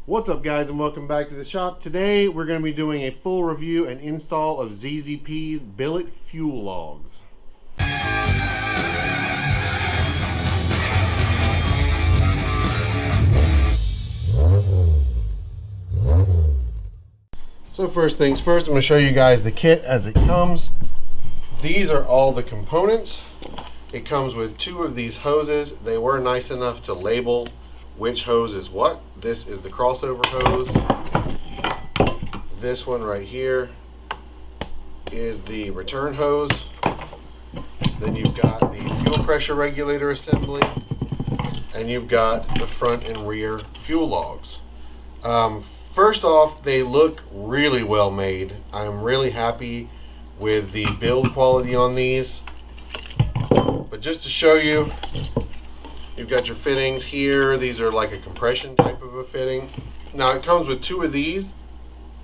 What's up, guys, and welcome back to the shop. Today we're going to be doing a full review and install of ZZP's billet fuel logs. So first things first, I'm going to show you guys the kit as it comes. These are all the components. It comes with two of these hoses. They were nice enough to label which hose is what. This is the crossover hose. This one right here is the return hose. Then you've got the fuel pressure regulator assembly, and you've got the front and rear fuel logs. First off, they look really well made. I'm really happy with the build quality on these. But just to show you, you've got your fittings here. These are like a compression type of a fitting. Now it comes with two of these,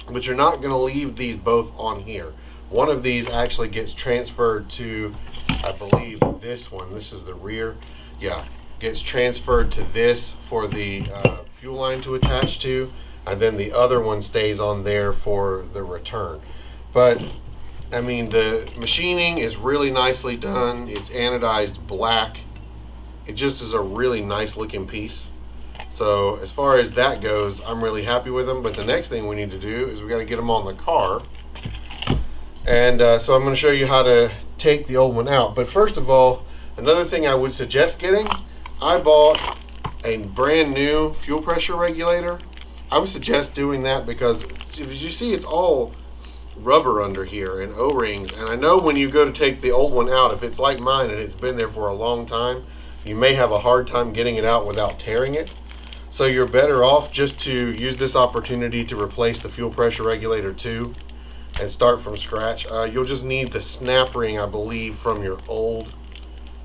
but you're not going to leave these both on here. One of these actually gets transferred to, I believe, this one. This is the rear. Yeah, gets transferred to this for the fuel line to attach to, and then the other one stays on there for the return. But I mean, the machining is really nicely done. It's anodized black. It just is a really nice looking piece. So as far as that goes, I'm really happy with them. But the next thing we need to do is we got to get them on the car. And so I'm going to show you how to take the old one out. But first of all, another thing I would suggest getting, I bought a brand new fuel pressure regulator. I would suggest doing that because as you see, it's all rubber under here and O-rings. And I know when you go to take the old one out, if it's like mine and it's been there for a long time, you may have a hard time getting it out without tearing it. So you're better off just to use this opportunity to replace the fuel pressure regulator too and start from scratch. You'll just need the snap ring, I believe, from your old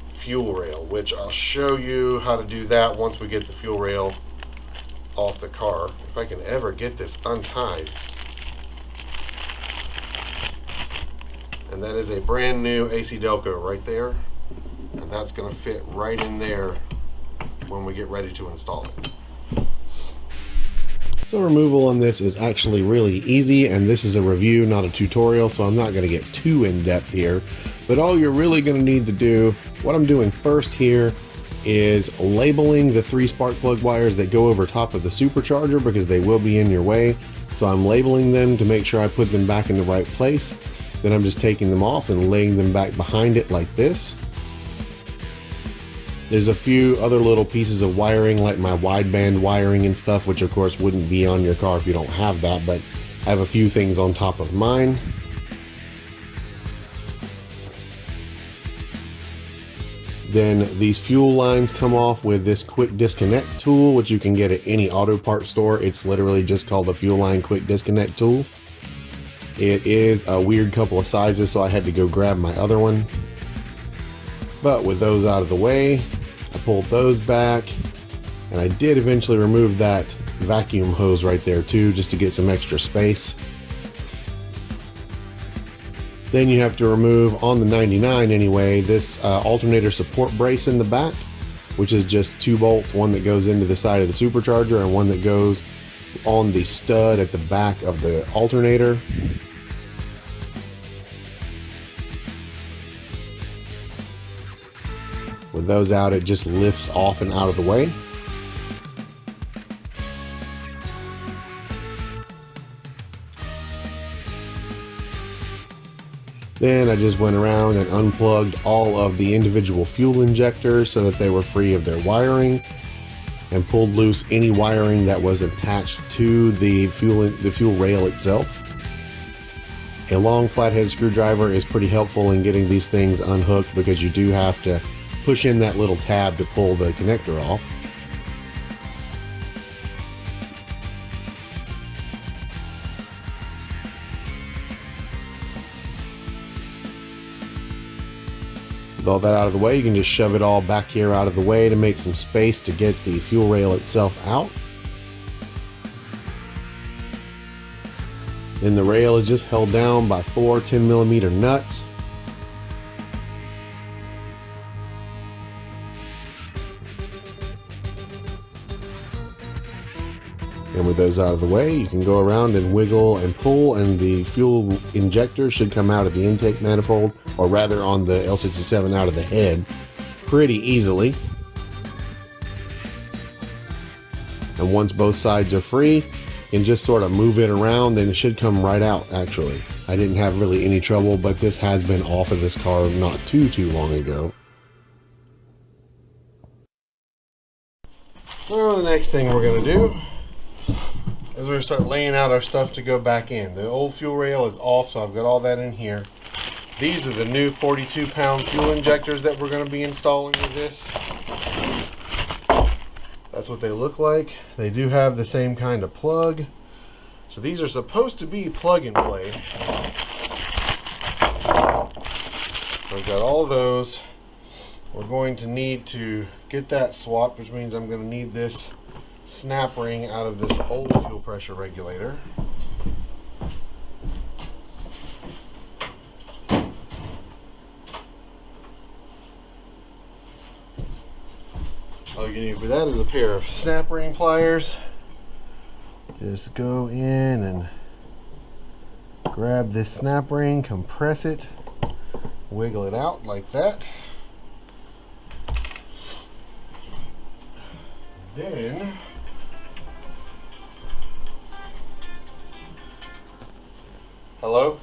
fuel rail, which I'll show you how to do that once we get the fuel rail off the car. If I can ever get this untied. And that is a brand new AC Delco right there. And that's going to fit right in there when we get ready to install it. So removal on this is actually really easy, and this is a review, not a tutorial, so I'm not going to get too in depth here. But all you're really going to need to do, what I'm doing first here, is labeling the 3 spark plug wires that go over top of the supercharger because they will be in your way. So I'm labeling them to make sure I put them back in the right place. Then I'm just taking them off and laying them back behind it like this. There's a few other little pieces of wiring like my wideband wiring and stuff, which of course wouldn't be on your car if you don't have that, but I have a few things on top of mine. Then these fuel lines come off with this quick disconnect tool, which you can get at any auto parts store. It's literally just called the fuel line quick disconnect tool. It is a weird couple of sizes, so I had to go grab my other one. But with those out of the way, I pulled those back, and I did eventually remove that vacuum hose right there too, just to get some extra space. Then you have to remove, on the 99 anyway, this alternator support brace in the back, which is just 2 bolts, one that goes into the side of the supercharger and one that goes on the stud at the back of the alternator. With those out, it just lifts off and out of the way. Then I just went around and unplugged all of the individual fuel injectors so that they were free of their wiring, and pulled loose any wiring that was attached to the fuel rail itself. A long flathead screwdriver is pretty helpful in getting these things unhooked because you do have to push in that little tab to pull the connector off. With all that out of the way, you can just shove it all back here out of the way to make some space to get the fuel rail itself out. Then the rail is just held down by 4 10mm nuts. And with those out of the way, you can go around and wiggle and pull, and the fuel injector should come out of the intake manifold, or rather on the L67 out of the head, pretty easily. And once both sides are free, you can just sort of move it around, and it should come right out, actually. I didn't have really any trouble, but this has been off of this car not too long ago. Well, the next thing we're going to do is we're going to start laying out our stuff to go back in. The old fuel rail is off, so I've got all that in here. These are the new 42-pound fuel injectors that we're going to be installing with this. That's what they look like. They do have the same kind of plug. So these are supposed to be plug and play. I've got all those. We're going to need to get that swapped, which means I'm going to need this snap ring out of this old fuel pressure regulator. All you need for that is a pair of snap ring pliers. Just go in and grab this snap ring, compress it, wiggle it out like that. Then hello?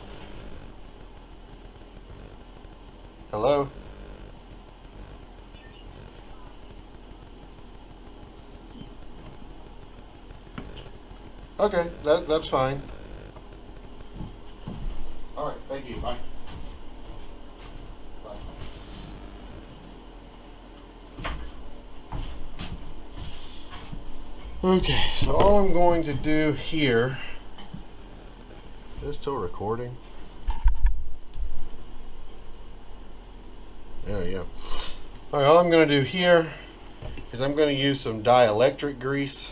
Hello? Okay, that's fine. All right, thank you. Bye. Bye. Okay, so all I'm going to do here, is this still recording? There we go. All right, all I'm going to do here is I'm going to use some dielectric grease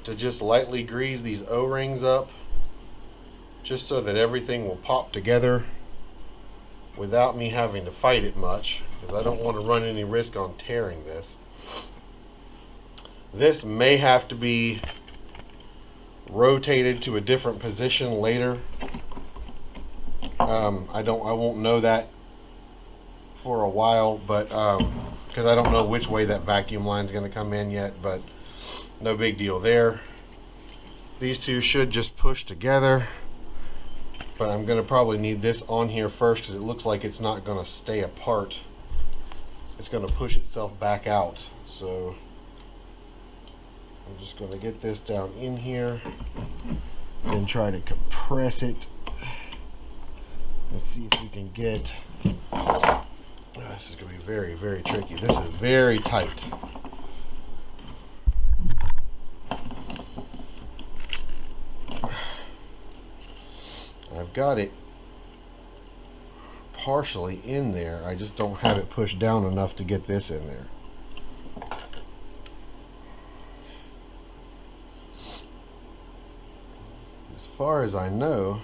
to just lightly grease these O-rings up, just so that everything will pop together without me having to fight it much, because I don't want to run any risk on tearing this. This may have to be rotated to a different position later. I won't know that for a while, but because I don't know which way that vacuum line is going to come in yet, but no big deal there. These two should just push together, but I'm going to probably need this on here first because it looks like it's not going to stay apart. It's going to push itself back out. So I'm just going to get this down in here and try to compress it. Let's see if we can get... this is going to be very, very tricky. This is very tight. I've got it partially in there. I just don't have it pushed down enough to get this in there. As far as I know,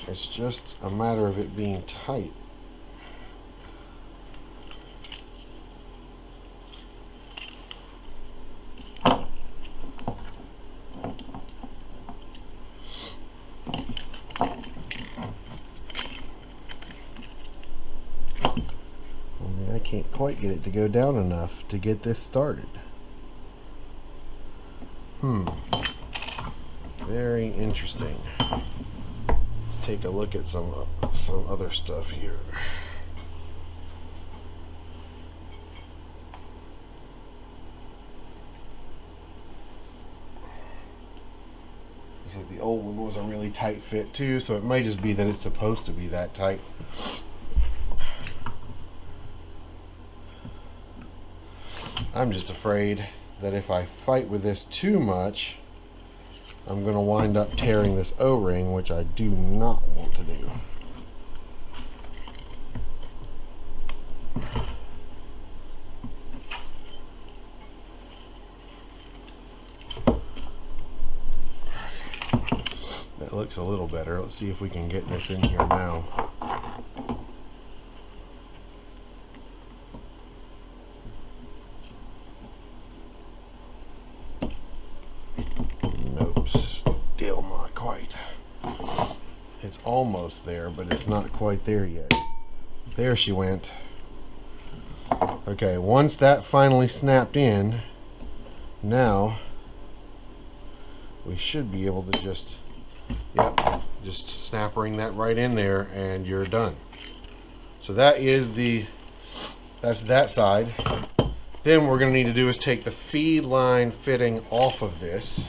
it's just a matter of it being tight. I can't quite get it to go down enough to get this started. Very interesting. Let's take a look at some other stuff here. The old one was a really tight fit too, so it might just be that it's supposed to be that tight. I'm just afraid that if I fight with this too much, I'm going to wind up tearing this O-ring, which I do not want to do. That looks a little better. Let's see if we can get this in here now. almost there, but it's not quite there yet. There she went. Okay, once that finally snapped in, now we should be able to just, yep, just snap ring that right in there and you're done. So that is that's that side. Then what we're going to need to do is take the feed line fitting off of this.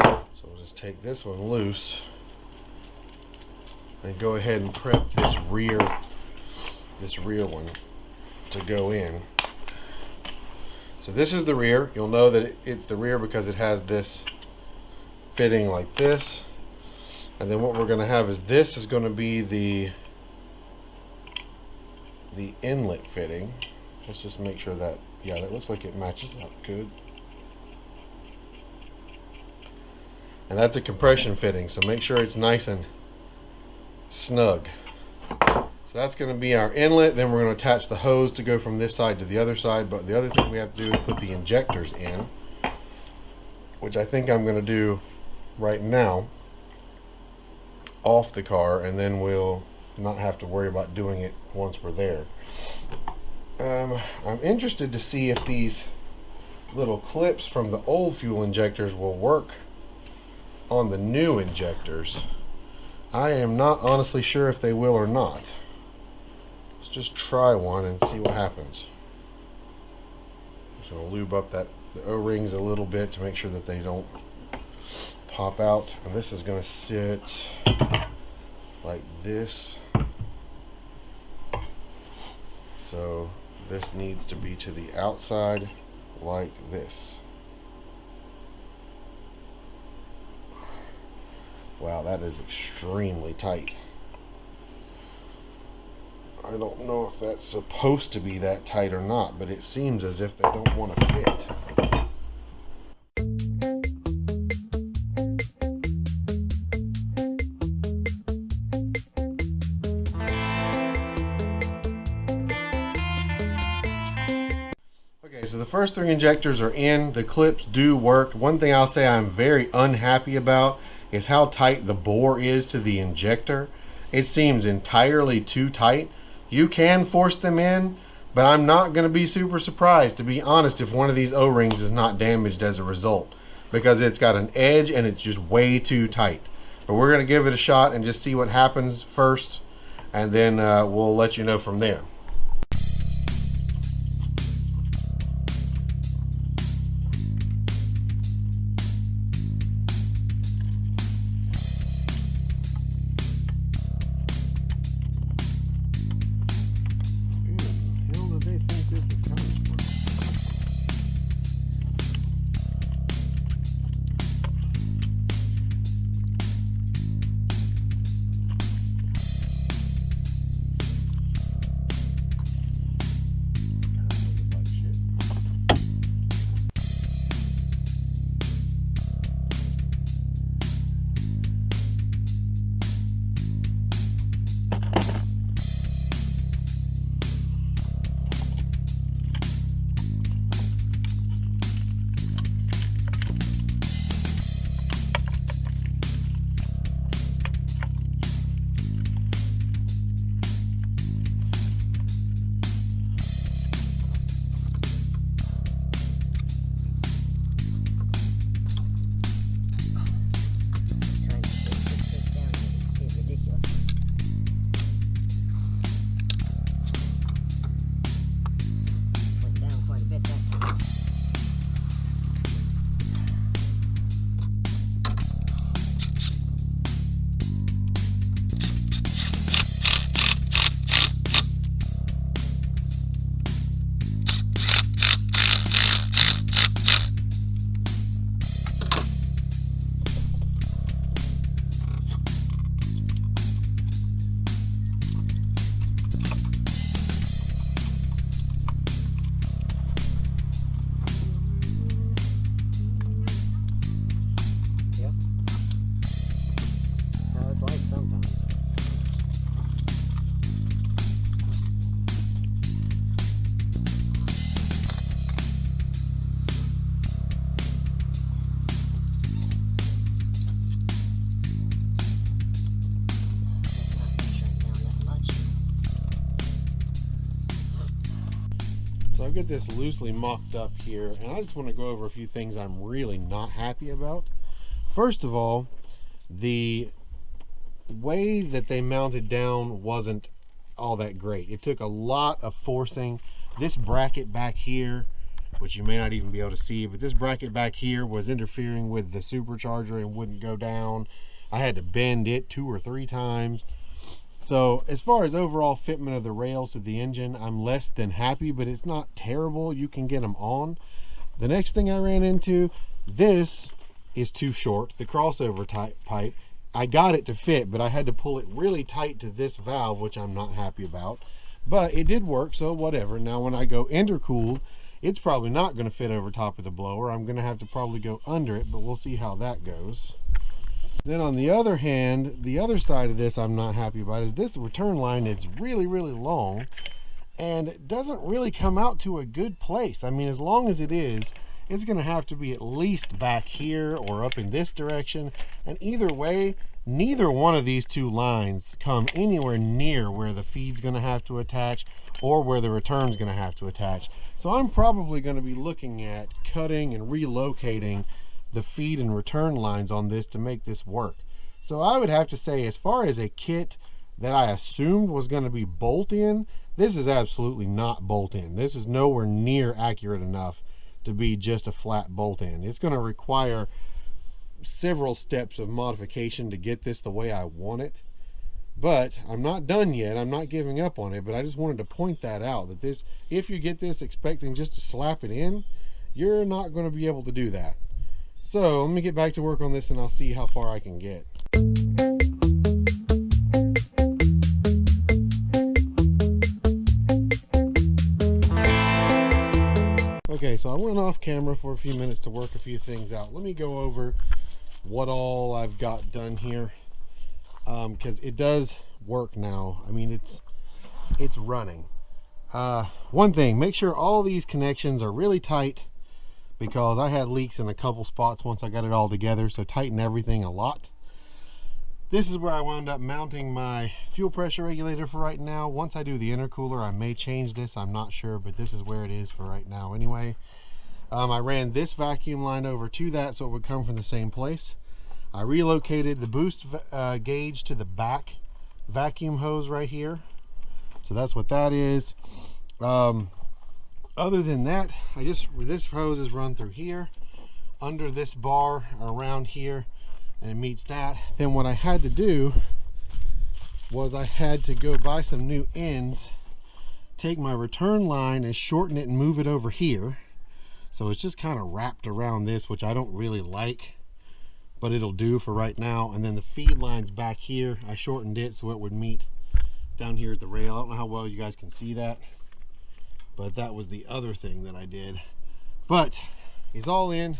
So we'll just take this one loose and go ahead and prep this rear one to go in. So this is the rear. You'll know that it's the rear because it has this fitting like this. And then what we're going to have is this is going to be the inlet fitting. Let's just make sure that, yeah, that looks like it matches up good. And that's a compression fitting, so make sure it's nice and snug. So that's going to be our inlet. Then we're going to attach the hose to go from this side to the other side. But the other thing we have to do is put the injectors in, which I think I'm going to do right now off the car, and then we'll not have to worry about doing it once we're there. I'm interested to see if these little clips from the old fuel injectors will work on the new injectors. I am not honestly sure if they will or not. Let's just try one and see what happens. Just going to lube up the O-rings a little bit to make sure that they don't pop out. And this is going to sit like this. So this needs to be to the outside like this. Wow, that is extremely tight. I don't know if that's supposed to be that tight or not, but it seems as if they don't want to fit. Okay, so the first 3 injectors are in. The clips do work. One thing I'll say I'm very unhappy about is how tight the bore is to the injector. It seems entirely too tight. You can force them in, but I'm not going to be super surprised, to be honest, if one of these O-rings is not damaged as a result, because it's got an edge and it's just way too tight. But we're going to give it a shot and just see what happens first, and then we'll let you know from there. So I've got this loosely mocked up here, and I just want to go over a few things I'm really not happy about. First of all, the way that they mounted down wasn't all that great. It took a lot of forcing. This bracket back here, which you may not even be able to see, but this bracket back here was interfering with the supercharger and wouldn't go down. I had to bend it 2 or 3 times. So as far as overall fitment of the rails to the engine, I'm less than happy, but it's not terrible. You can get them on. The next thing I ran into, this is too short, the crossover type pipe. I got it to fit, but I had to pull it really tight to this valve, which I'm not happy about. But it did work, so whatever. Now when I go intercooled, it's probably not going to fit over top of the blower. I'm going to have to probably go under it, but we'll see how that goes. Then on the other hand, the other side of this I'm not happy about is this return line is really, really long, and it doesn't really come out to a good place. I mean, as long as it is, it's going to have to be at least back here or up in this direction. And either way, neither one of these 2 lines come anywhere near where the feed's going to have to attach or where the return's going to have to attach. So I'm probably going to be looking at cutting and relocating the feed and return lines on this to make this work. So I would have to say, as far as a kit that I assumed was going to be bolt-in, this is absolutely not bolt-in. This is nowhere near accurate enough to be just a flat bolt-in. It's going to require several steps of modification to get this the way I want it. But I'm not done yet. I'm not giving up on it, but I just wanted to point that out, that this, if you get this expecting just to slap it in, you're not going to be able to do that. So let me get back to work on this and I'll see how far I can get. Okay, so I went off camera for a few minutes to work a few things out. Let me go over what all I've got done here, because it does work now. I mean, it's running. One thing, make sure all these connections are really tight, because I had leaks in a couple spots once I got it all together, so tighten everything a lot. This is where I wound up mounting my fuel pressure regulator for right now. Once I do the intercooler, I may change this, I'm not sure, but this is where it is for right now anyway. I ran this vacuum line over to that so it would come from the same place. I relocated the boost gauge to the back vacuum hose right here. So that's what that is. Other than that, this hose is run through here, under this bar, around here, and it meets that. Then what I had to do was I had to go buy some new ends, take my return line and shorten it and move it over here. So it's just kind of wrapped around this, which I don't really like, but it'll do for right now. And then the feed line's back here. I shortened it so it would meet down here at the rail. I don't know how well you guys can see that, but that was the other thing that I did. But it's all in,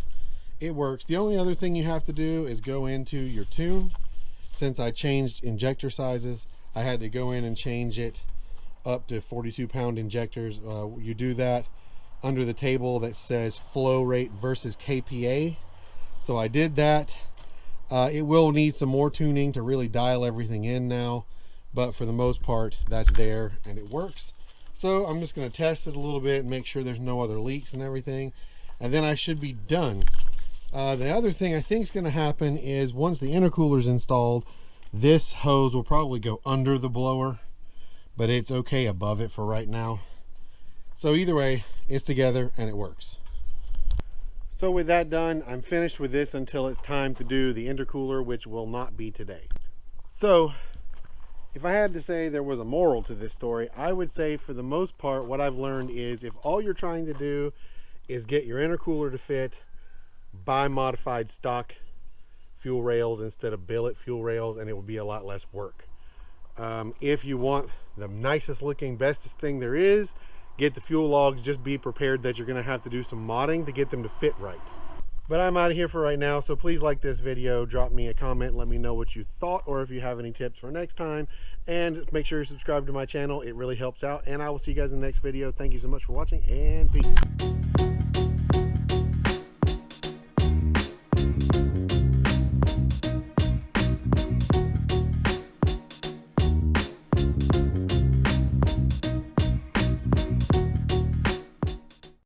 it works. The only other thing you have to do is go into your tune. Since I changed injector sizes, I had to go in and change it up to 42-pound injectors. You do that under the table that says flow rate versus KPA. So I did that. It will need some more tuning to really dial everything in now, but for the most part, that's there and it works. So I'm just going to test it a little bit and make sure there's no other leaks and everything, and then I should be done. The other thing I think is going to happen is once the intercooler is installed, this hose will probably go under the blower, but it's okay above it for right now. So either way, it's together and it works. So with that done, I'm finished with this until it's time to do the intercooler, which will not be today. So if I had to say there was a moral to this story, I would say for the most part what I've learned is if all you're trying to do is get your intercooler to fit, buy modified stock fuel rails instead of billet fuel rails, and it will be a lot less work. If you want the nicest looking, bestest thing there is, get the fuel logs. Just be prepared that you're going to have to do some modding to get them to fit right. But I'm out of here for right now, so please like this video, drop me a comment, let me know what you thought, or if you have any tips for next time, and make sure you subscribe to my channel. It really helps out, and I will see you guys in the next video. Thank you so much for watching, and peace.